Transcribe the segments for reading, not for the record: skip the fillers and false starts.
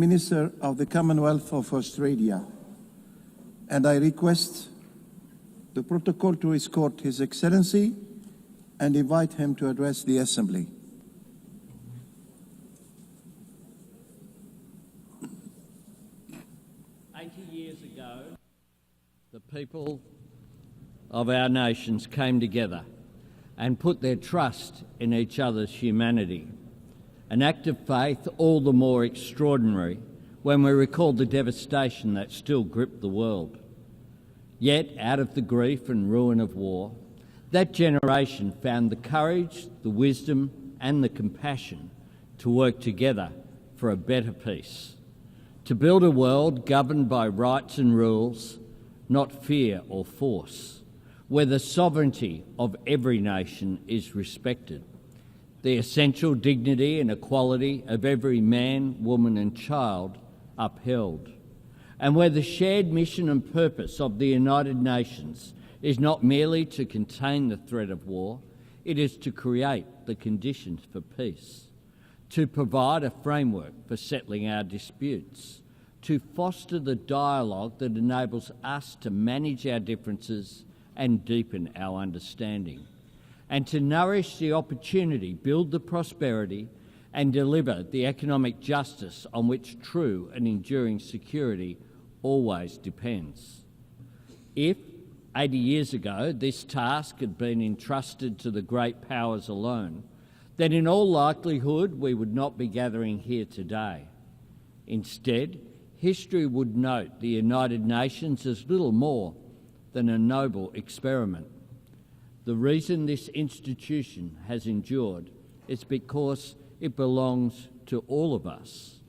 Minister of the Commonwealth of Australia, and I request the protocol to escort His Excellency and invite him to address the Assembly. Years ago, the people of our nations came together and put their trust in each other's humanity. An act of faith all the more extraordinary when we recall the devastation that still gripped the world. Yet, out of the grief and ruin of war, that generation found the courage, the wisdom and the compassion to work together for a better peace, to build a world governed by rights and rules, not fear or force, where the sovereignty of every nation is respected, the essential dignity and equality of every man, woman and child upheld, and where the shared mission and purpose of the United Nations is not merely to contain the threat of war, it is to create the conditions for peace, to provide a framework for settling our disputes, to foster the dialogue that enables us to manage our differences and deepen our understanding, and to nourish the opportunity, build the prosperity and deliver the economic justice on which true and enduring security always depends. If 80 years ago this task had been entrusted to the great powers alone, then in all likelihood we would not be gathering here today. Instead, history would note the United Nations as little more than a noble experiment. The reason this institution has endured is because it belongs to all of us,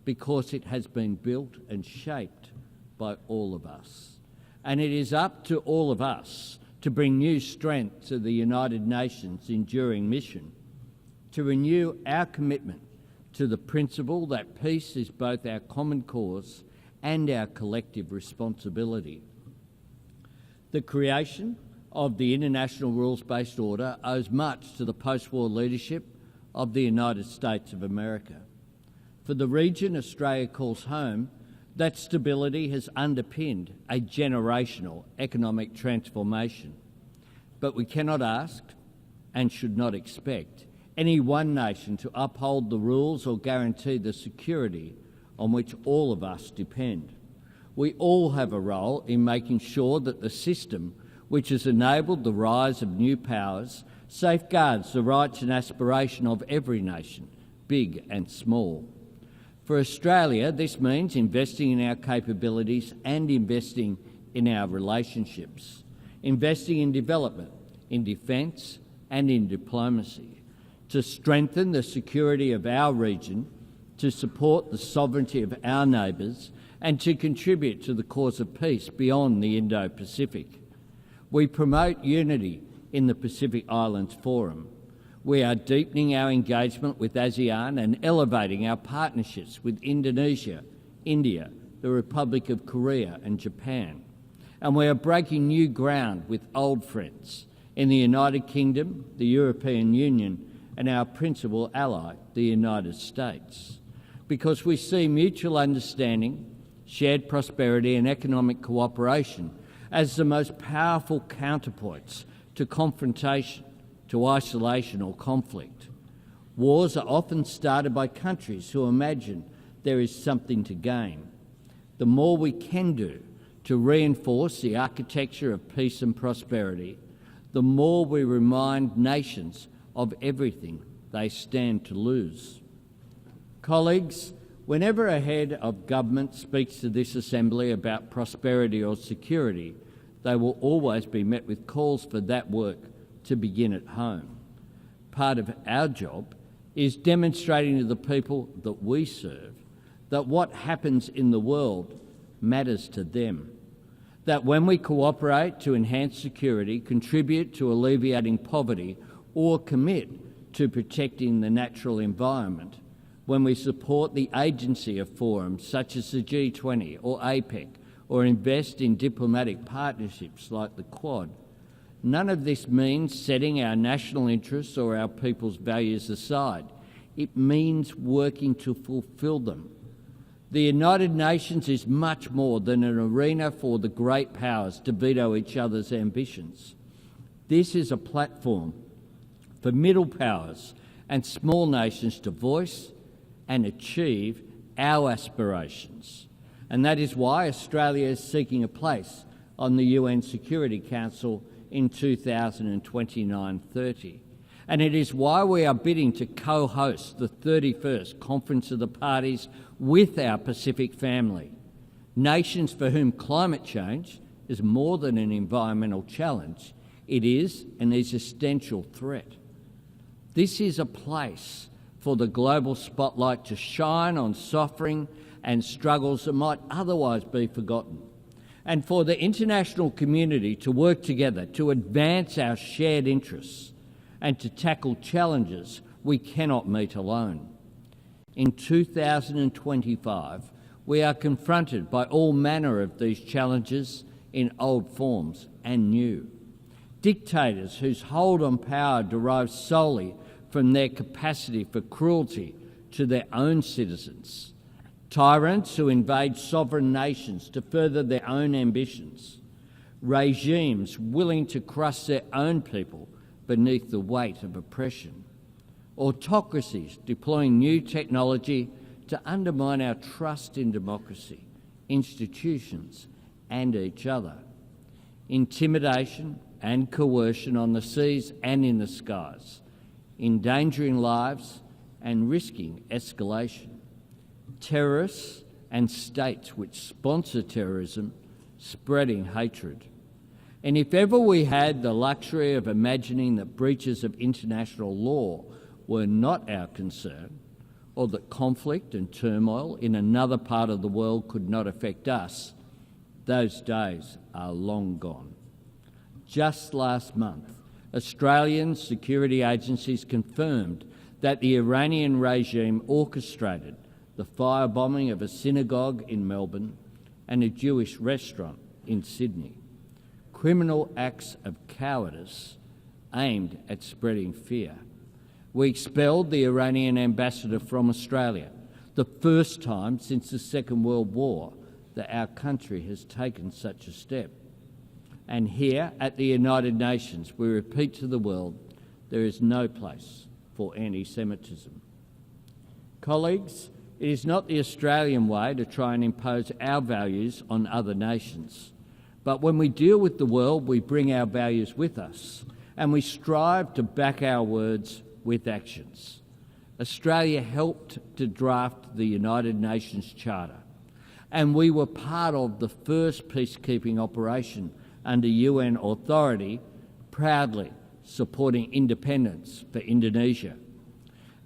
because it has been built and shaped by all of us. And it is up to all of us to bring new strength to the United Nations' enduring mission, to renew our commitment to the principle that peace is both our common cause and our collective responsibility. The creation of the International Rules-Based Order owes much to the post-war leadership of the United States of America. For the region Australia calls home, that stability has underpinned a generational economic transformation. But we cannot ask, and should not expect, any one nation to uphold the rules or guarantee the security on which all of us depend. We all have a role in making sure that the system which has enabled the rise of new powers safeguards the rights and aspiration of every nation, big and small. For Australia, this means investing in our capabilities and investing in our relationships, investing in development, in defence and in diplomacy, to strengthen the security of our region, to support the sovereignty of our neighbours and to contribute to the cause of peace beyond the Indo-Pacific. We promote unity in the Pacific Islands Forum. We are deepening our engagement with ASEAN and elevating our partnerships with Indonesia, India, the Republic of Korea and Japan. And we are breaking new ground with old friends in the United Kingdom, the European Union and our principal ally, the United States, because we see mutual understanding, shared prosperity and economic cooperation as the most powerful counterpoints to confrontation, to isolation or conflict. Wars are often started by countries who imagine there is something to gain. The more we can do to reinforce the architecture of peace and prosperity, the more we remind nations of everything they stand to lose. Colleagues, whenever a head of government speaks to this Assembly about prosperity or security, they will always be met with calls for that work to begin at home. Part of our job is demonstrating to the people that we serve that what happens in the world matters to them, that when we cooperate to enhance security, contribute to alleviating poverty or commit to protecting the natural environment, when we support the agency of forums such as the G20 or APEC, or invest in diplomatic partnerships like the Quad, none of this means setting our national interests or our people's values aside. It means working to fulfil them. The United Nations is much more than an arena for the great powers to veto each other's ambitions. This is a platform for middle powers and small nations to voice and achieve our aspirations. And that is why Australia is seeking a place on the UN Security Council in 2029-30. And it is why we are bidding to co-host the 31st Conference of the Parties with our Pacific family, nations for whom climate change is more than an environmental challenge, it is an existential threat. This is a place for the global spotlight to shine on suffering and struggles that might otherwise be forgotten, and for the international community to work together to advance our shared interests and to tackle challenges we cannot meet alone. In 2025, we are confronted by all manner of these challenges in old forms and new. Dictators whose hold on power derives solely from their capacity for cruelty to their own citizens. Tyrants who invade sovereign nations to further their own ambitions. Regimes willing to crush their own people beneath the weight of oppression. Autocracies deploying new technology to undermine our trust in democracy, institutions and each other. Intimidation and coercion on the seas and in the skies, endangering lives and risking escalation. Terrorists and states which sponsor terrorism, spreading hatred. And if ever we had the luxury of imagining that breaches of international law were not our concern, or that conflict and turmoil in another part of the world could not affect us, those days are long gone. Just last month, Australian security agencies confirmed that the Iranian regime orchestrated the firebombing of a synagogue in Melbourne and a Jewish restaurant in Sydney. Criminal acts of cowardice aimed at spreading fear. We expelled the Iranian ambassador from Australia, the first time since the Second World War that our country has taken such a step. And here at the United Nations, we repeat to the world, there is no place for anti-Semitism. Colleagues, it is not the Australian way to try and impose our values on other nations. But when we deal with the world, we bring our values with us and we strive to back our words with actions. Australia helped to draft the United Nations Charter, and we were part of the first peacekeeping operation under UN authority, proudly supporting independence for Indonesia.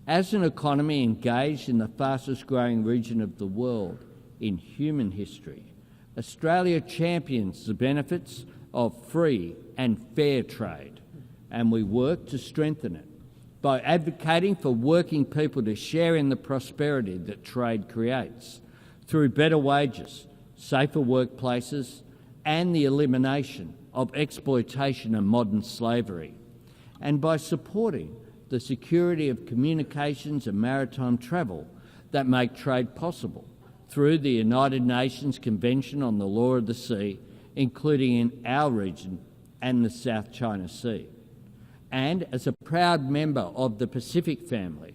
As an economy engaged in the fastest growing region of the world in human history, Australia champions the benefits of free and fair trade, and we work to strengthen it by advocating for working people to share in the prosperity that trade creates through better wages, safer workplaces, and the elimination of exploitation and modern slavery, and by supporting the security of communications and maritime travel that make trade possible through the United Nations Convention on the Law of the Sea, including in our region and the South China Sea. And as a proud member of the Pacific family,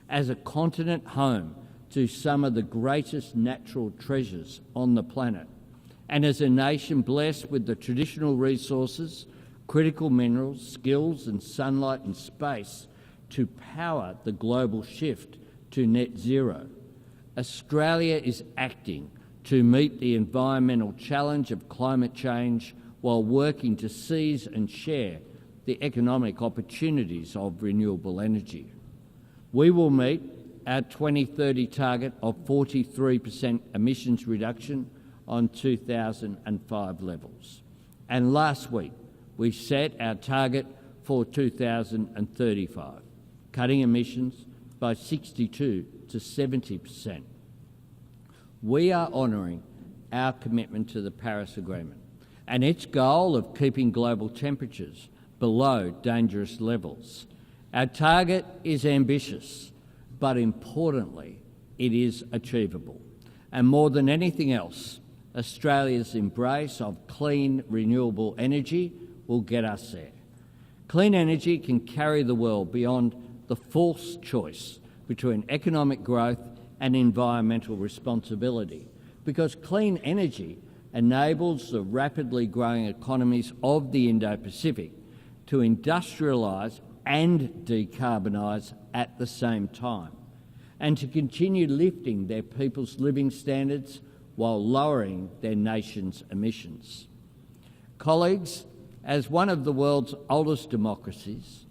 as a continent home to some of the greatest natural treasures on the planet, and as a nation blessed with the traditional resources, critical minerals, skills and sunlight and space to power the global shift to net zero, Australia is acting to meet the environmental challenge of climate change while working to seize and share the economic opportunities of renewable energy. We will meet our 2030 target of 43% emissions reduction on 2005 levels. And last week, we set our target for 2035, cutting emissions by 62 to 70%. We are honouring our commitment to the Paris Agreement and its goal of keeping global temperatures below dangerous levels. Our target is ambitious, but importantly, it is achievable. And more than anything else, Australia's embrace of clean, renewable energy will get us there. Clean energy can carry the world beyond the false choice between economic growth and environmental responsibility, because clean energy enables the rapidly growing economies of the Indo-Pacific to industrialise and decarbonise at the same time, and to continue lifting their people's living standards while lowering their nation's emissions. Colleagues, as one of the world's oldest democracies,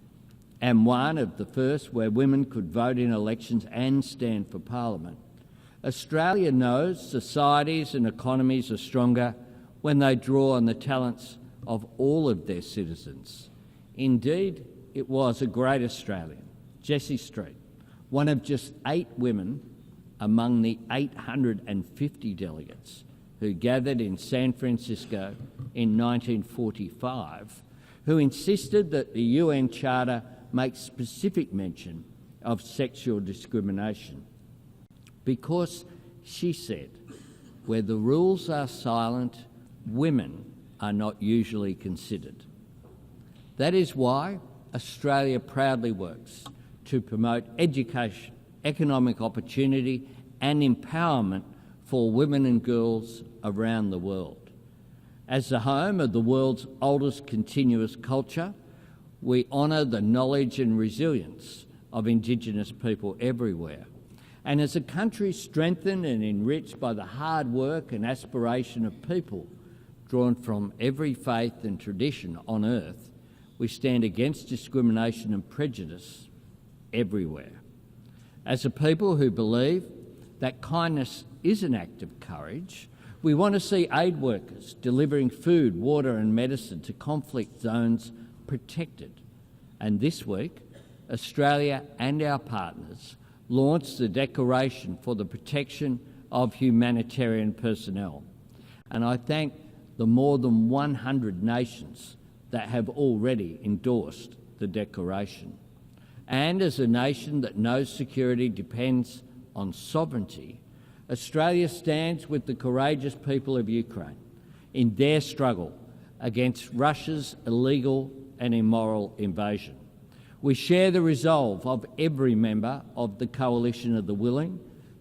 and one of the first where women could vote in elections and stand for Parliament, Australia knows societies and economies are stronger when they draw on the talents of all of their citizens. Indeed, it was a great Australian, Jessie Street, one of just 8 women among the 850 delegates who gathered in San Francisco in 1945, who insisted that the UN Charter makes specific mention of sexual discrimination. Because, she said, where the rules are silent, women are not usually considered. That is why Australia proudly works to promote education, economic opportunity and empowerment for women and girls around the world. As the home of the world's oldest continuous culture, we honour the knowledge and resilience of Indigenous people everywhere. And as a country strengthened and enriched by the hard work and aspiration of people drawn from every faith and tradition on earth, we stand against discrimination and prejudice everywhere. As a people who believe that kindness is an act of courage, we want to see aid workers delivering food, water and medicine to conflict zones protected. And this week, Australia and our partners launched the Declaration for the Protection of Humanitarian Personnel. And I thank the more than 100 nations that have already endorsed the Declaration. And as a nation that knows security depends on sovereignty, Australia stands with the courageous people of Ukraine in their struggle against Russia's illegal and immoral invasion. We share the resolve of every member of the Coalition of the Willing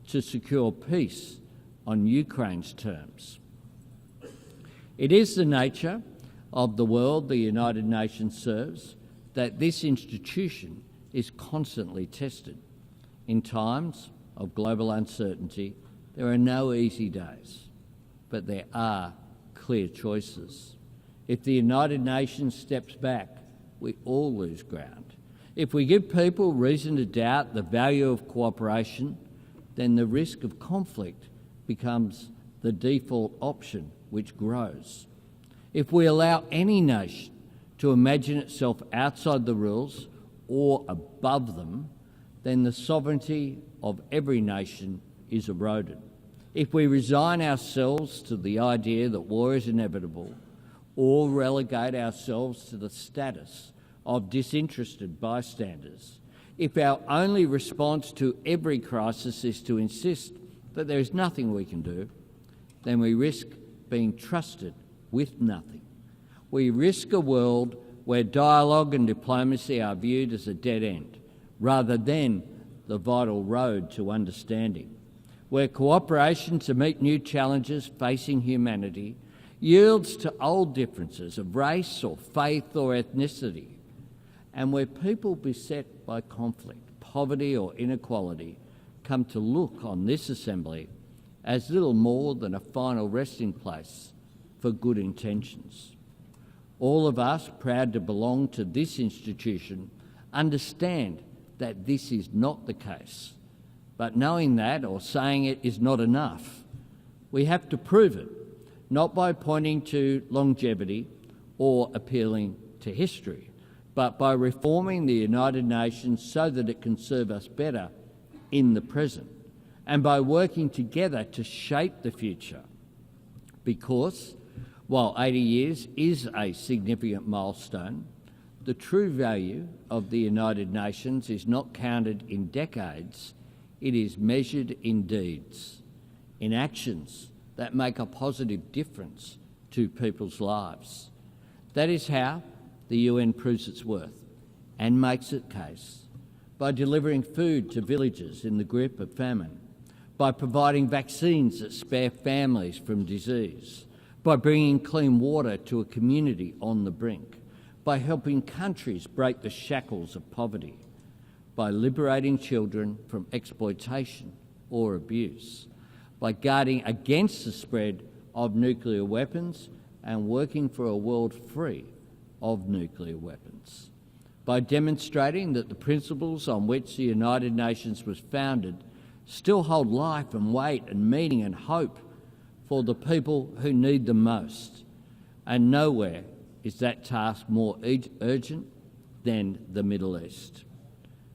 to secure peace on Ukraine's terms. It is the nature of the world the United Nations serves that this institution is constantly tested. In times of global uncertainty, there are no easy days, but there are clear choices. If the United Nations steps back, we all lose ground. If we give people reason to doubt the value of cooperation, then the risk of conflict becomes the default option, which grows. If we allow any nation to imagine itself outside the rules or above them, then the sovereignty of every nation is eroded. If we resign ourselves to the idea that war is inevitable, or relegate ourselves to the status of disinterested bystanders, if our only response to every crisis is to insist that there is nothing we can do, then we risk being trusted with nothing. We risk a world where dialogue and diplomacy are viewed as a dead end, rather than the vital road to understanding, where cooperation to meet new challenges facing humanity yields to old differences of race or faith or ethnicity, and where people beset by conflict, poverty or inequality come to look on this assembly as little more than a final resting place for good intentions. All of us, proud to belong to this institution, understand that this is not the case. But knowing that or saying it is not enough. We have to prove it, not by pointing to longevity or appealing to history, but by reforming the United Nations so that it can serve us better in the present, and by working together to shape the future. Because, while 80 years is a significant milestone, the true value of the United Nations is not counted in decades, it is measured in deeds. in actions that make a positive difference to people's lives. That is how the UN proves its worth and makes its case, by delivering food to villages in the grip of famine, by providing vaccines that spare families from disease, by bringing clean water to a community on the brink, by helping countries break the shackles of poverty, by liberating children from exploitation or abuse, by guarding against the spread of nuclear weapons and working for a world free of nuclear weapons, by demonstrating that the principles on which the United Nations was founded still hold life and weight and meaning and hope for the people who need them most. And nowhere is that task more urgent than the Middle East.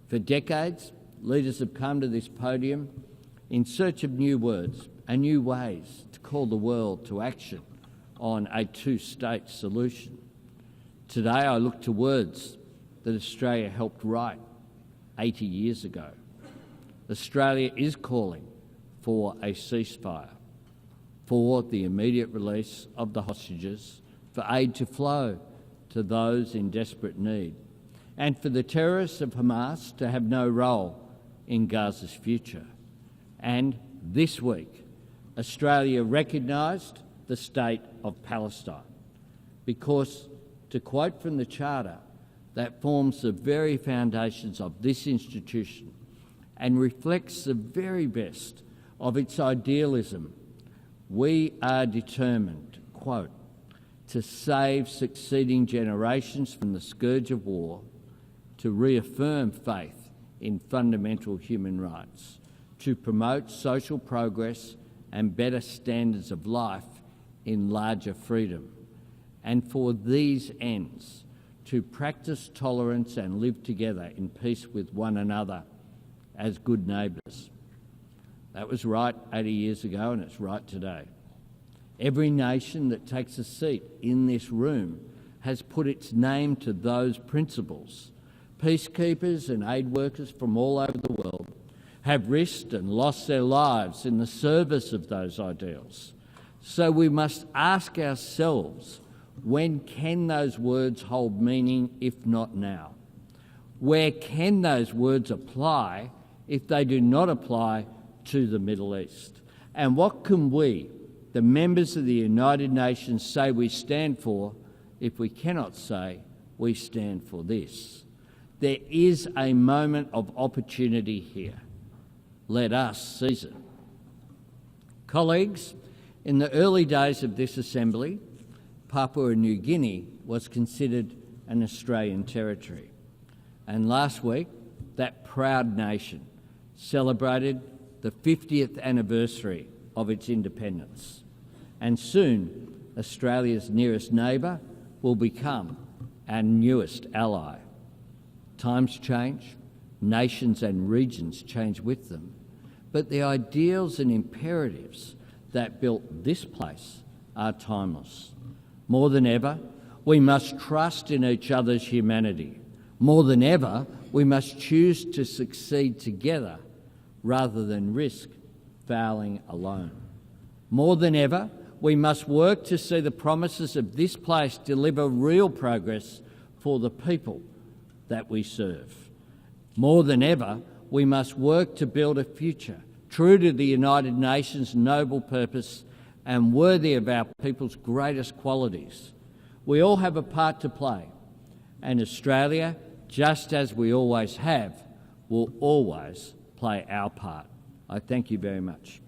For decades, leaders have come to this podium in search of new words and new ways to call the world to action on a two-state solution. Today I look to words that Australia helped write 80 years ago. Australia is calling for a ceasefire, for the immediate release of the hostages, for aid to flow to those in desperate need, and for the terrorists of Hamas to have no role in Gaza's future. And this week, Australia recognised the state of Palestine because, to quote from the Charter, that forms the very foundations of this institution and reflects the very best of its idealism. We are determined, quote, to save succeeding generations from the scourge of war, to reaffirm faith in fundamental human rights, to promote social progress and better standards of life in larger freedom, and for these ends, to practice tolerance and live together in peace with one another as good neighbours. That was right 80 years ago, and it's right today. Every nation that takes a seat in this room has put its name to those principles. Peacekeepers and aid workers from all over the world have risked and lost their lives in the service of those ideals. So we must ask ourselves, when can those words hold meaning if not now? Where can those words apply if they do not apply to the Middle East? And what can we, the members of the United Nations, say we stand for if we cannot say we stand for this? There is a moment of opportunity here. Let us seize it. Colleagues, in the early days of this Assembly, Papua New Guinea was considered an Australian territory. And last week, that proud nation celebrated the 50th anniversary of its independence. And soon, Australia's nearest neighbour will become our newest ally. Times change, nations and regions change with them, but the ideals and imperatives that built this place are timeless. More than ever, we must trust in each other's humanity. More than ever, we must choose to succeed together rather than risk failing alone. More than ever, we must work to see the promises of this place deliver real progress for the people that we serve. More than ever, we must work to build a future true to the United Nations' noble purpose and worthy of our people's greatest qualities. We all have a part to play, and Australia, just as we always have, will always play our part. I thank you very much.